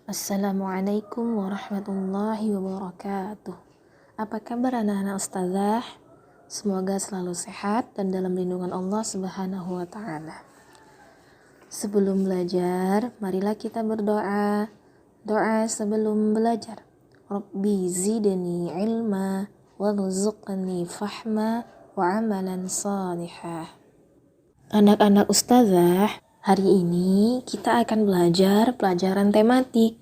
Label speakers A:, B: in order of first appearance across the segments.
A: Assalamualaikum warahmatullahi wabarakatuh. Apa kabar anak-anak ustazah? Semoga selalu sehat dan dalam lindungan Allah Subhanahu wa taala. Sebelum belajar, marilah kita berdoa. Doa sebelum belajar. Rabbi zidni ilma warzuqni fahma wa amalan salihah. Anak-anak ustazah, hari ini kita akan belajar pelajaran tematik.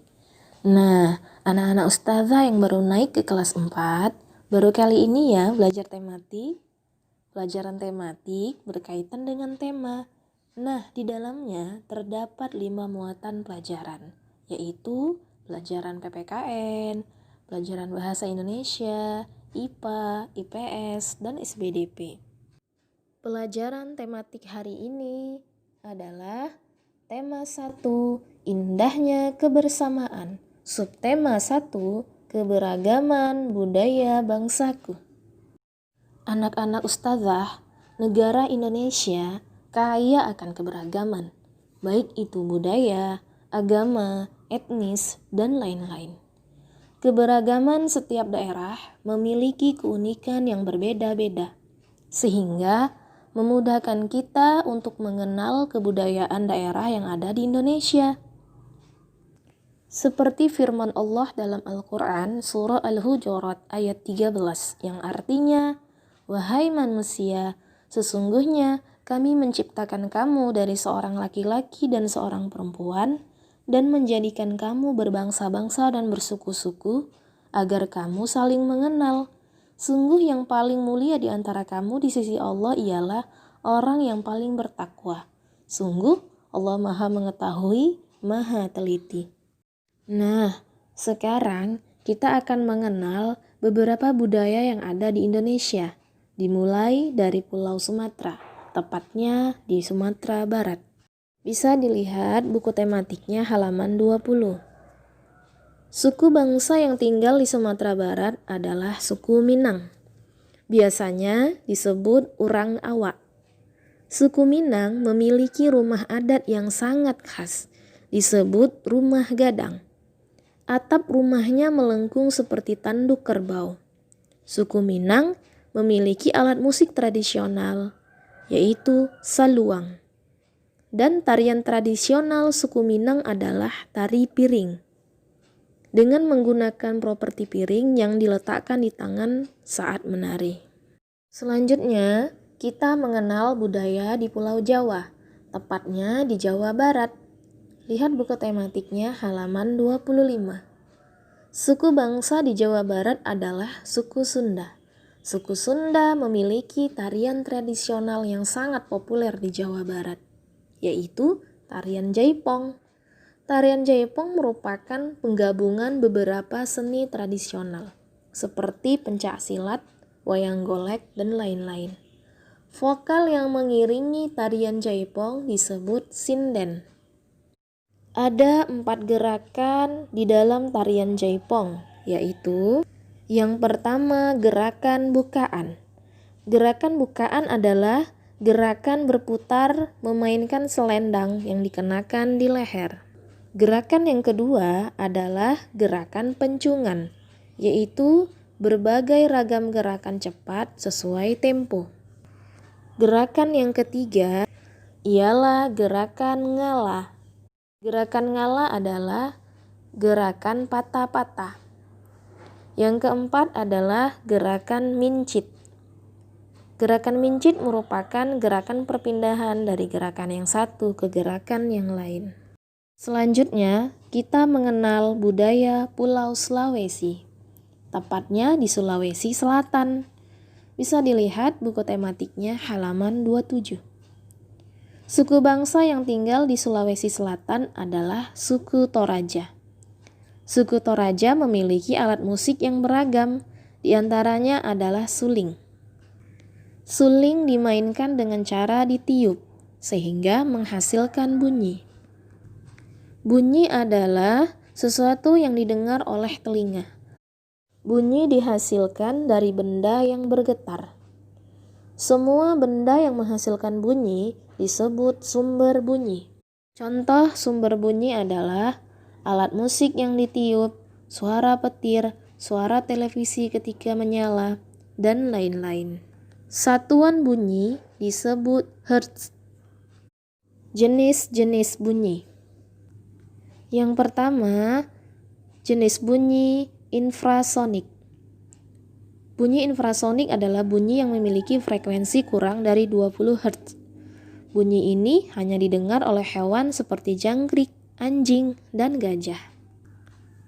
A: Nah, anak-anak ustazah yang baru naik ke kelas 4, baru kali ini ya belajar tematik. Pelajaran tematik berkaitan dengan tema. Nah, di dalamnya terdapat 5 muatan pelajaran, yaitu pelajaran PPKN, pelajaran Bahasa Indonesia, IPA, IPS, dan SBDP. Pelajaran tematik hari ini adalah tema 1, indahnya kebersamaan. Subtema 1, keberagaman budaya bangsaku. Anak-anak ustazah, negara Indonesia kaya akan keberagaman, baik itu budaya, agama, etnis, dan lain-lain. Keberagaman setiap daerah memiliki keunikan yang berbeda-beda, sehingga memudahkan kita untuk mengenal kebudayaan daerah yang ada di Indonesia. Seperti firman Allah dalam Al-Quran surah Al-Hujurat ayat 13 yang artinya, "Wahai manusia, sesungguhnya kami menciptakan kamu dari seorang laki-laki dan seorang perempuan dan menjadikan kamu berbangsa-bangsa dan bersuku-suku agar kamu saling mengenal. Sungguh yang paling mulia di antara kamu di sisi Allah ialah orang yang paling bertakwa. Sungguh Allah Maha mengetahui, Maha teliti." Nah, sekarang kita akan mengenal beberapa budaya yang ada di Indonesia, dimulai dari Pulau Sumatera, tepatnya di Sumatera Barat. Bisa dilihat buku tematiknya halaman 20. Suku bangsa yang tinggal di Sumatera Barat adalah suku Minang. Biasanya disebut Urang Awak. Suku Minang memiliki rumah adat yang sangat khas, disebut rumah gadang. Atap rumahnya melengkung seperti tanduk kerbau. Suku Minang memiliki alat musik tradisional, yaitu saluang. Dan tarian tradisional suku Minang adalah tari piring, dengan menggunakan properti piring yang diletakkan di tangan saat menari. Selanjutnya, kita mengenal budaya di Pulau Jawa, tepatnya di Jawa Barat. Lihat buku tematiknya halaman 25. Suku bangsa di Jawa Barat adalah suku Sunda. Suku Sunda memiliki tarian tradisional yang sangat populer di Jawa Barat, yaitu tarian Jaipong. Tarian Jaipong merupakan penggabungan beberapa seni tradisional, seperti pencak silat, wayang golek, dan lain-lain. Vokal yang mengiringi tarian Jaipong disebut sinden. Ada 4 gerakan di dalam tarian Jaipong, yaitu yang pertama gerakan bukaan. Gerakan bukaan adalah gerakan berputar memainkan selendang yang dikenakan di leher. Gerakan yang kedua adalah gerakan pencungan, yaitu berbagai ragam gerakan cepat sesuai tempo. Gerakan yang ketiga ialah gerakan ngalah. Gerakan ngalah adalah gerakan patah-patah. Yang keempat adalah gerakan mincit. Gerakan mincit merupakan gerakan perpindahan dari gerakan yang satu ke gerakan yang lain. Selanjutnya, kita mengenal budaya Pulau Sulawesi, tepatnya di Sulawesi Selatan. Bisa dilihat buku tematiknya halaman 27. Suku bangsa yang tinggal di Sulawesi Selatan adalah suku Toraja. Suku Toraja memiliki alat musik yang beragam, di antaranya adalah suling. Suling dimainkan dengan cara ditiup, sehingga menghasilkan bunyi. Bunyi adalah sesuatu yang didengar oleh telinga. Bunyi dihasilkan dari benda yang bergetar. Semua benda yang menghasilkan bunyi disebut sumber bunyi. Contoh sumber bunyi adalah alat musik yang ditiup, suara petir, suara televisi ketika menyala, dan lain-lain. Satuan bunyi disebut hertz. Jenis-jenis bunyi. Yang pertama, jenis bunyi infrasonik. Bunyi infrasonik adalah bunyi yang memiliki frekuensi kurang dari 20 Hz. Bunyi ini hanya didengar oleh hewan seperti jangkrik, anjing, dan gajah.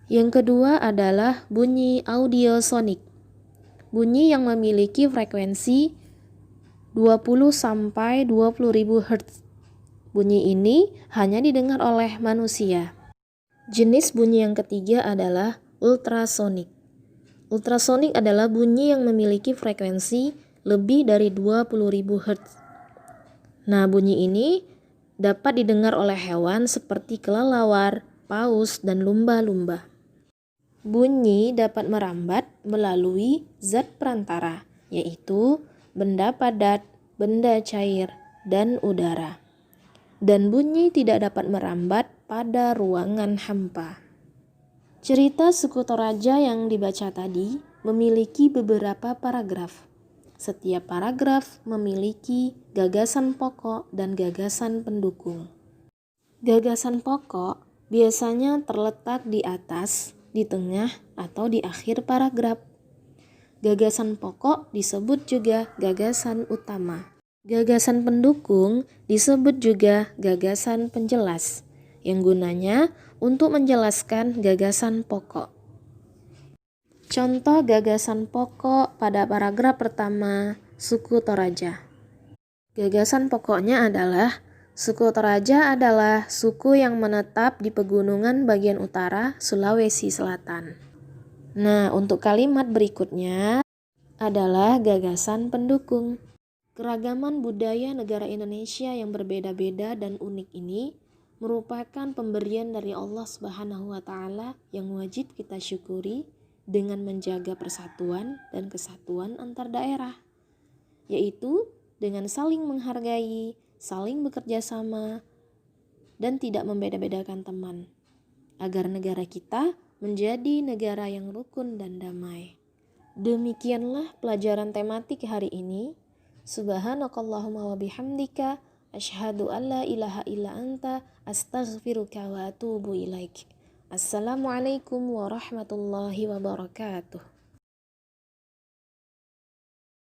A: Yang kedua adalah bunyi audiosonik. Bunyi yang memiliki frekuensi 20 sampai 20.000 Hz. Bunyi ini hanya didengar oleh manusia. Jenis bunyi yang ketiga adalah ultrasonik. Ultrasonik adalah bunyi yang memiliki frekuensi lebih dari 20.000 Hz. Nah, bunyi ini dapat didengar oleh hewan seperti kelelawar, paus, dan lumba-lumba. Bunyi dapat merambat melalui zat perantara, yaitu benda padat, benda cair, dan udara. Dan bunyi tidak dapat merambat pada ruangan hampa. Cerita suku Toraja yang dibaca tadi memiliki beberapa paragraf. Setiap paragraf memiliki gagasan pokok dan gagasan pendukung. Gagasan pokok biasanya terletak di atas, di tengah, atau di akhir paragraf. Gagasan pokok disebut juga gagasan utama. Gagasan pendukung disebut juga gagasan penjelas, yang gunanya untuk menjelaskan gagasan pokok. Contoh gagasan pokok pada paragraf pertama, suku Toraja. Gagasan pokoknya adalah suku Toraja adalah suku yang menetap di pegunungan bagian utara Sulawesi Selatan. Nah, untuk kalimat berikutnya adalah gagasan pendukung. Keragaman budaya negara Indonesia yang berbeda-beda dan unik ini merupakan pemberian dari Allah Subhanahu wa Ta'ala yang wajib kita syukuri dengan menjaga persatuan dan kesatuan antar daerah, yaitu dengan saling menghargai, saling bekerja sama, dan tidak membeda-bedakan teman, agar negara kita menjadi negara yang rukun dan damai. Demikianlah pelajaran tematik hari ini. Subhanakallahumma wa bihamdika asyhadu an la ilaha illa anta astaghfiruka wa atubu ilaik. Assalamualaikum warahmatullahi wabarakatuh.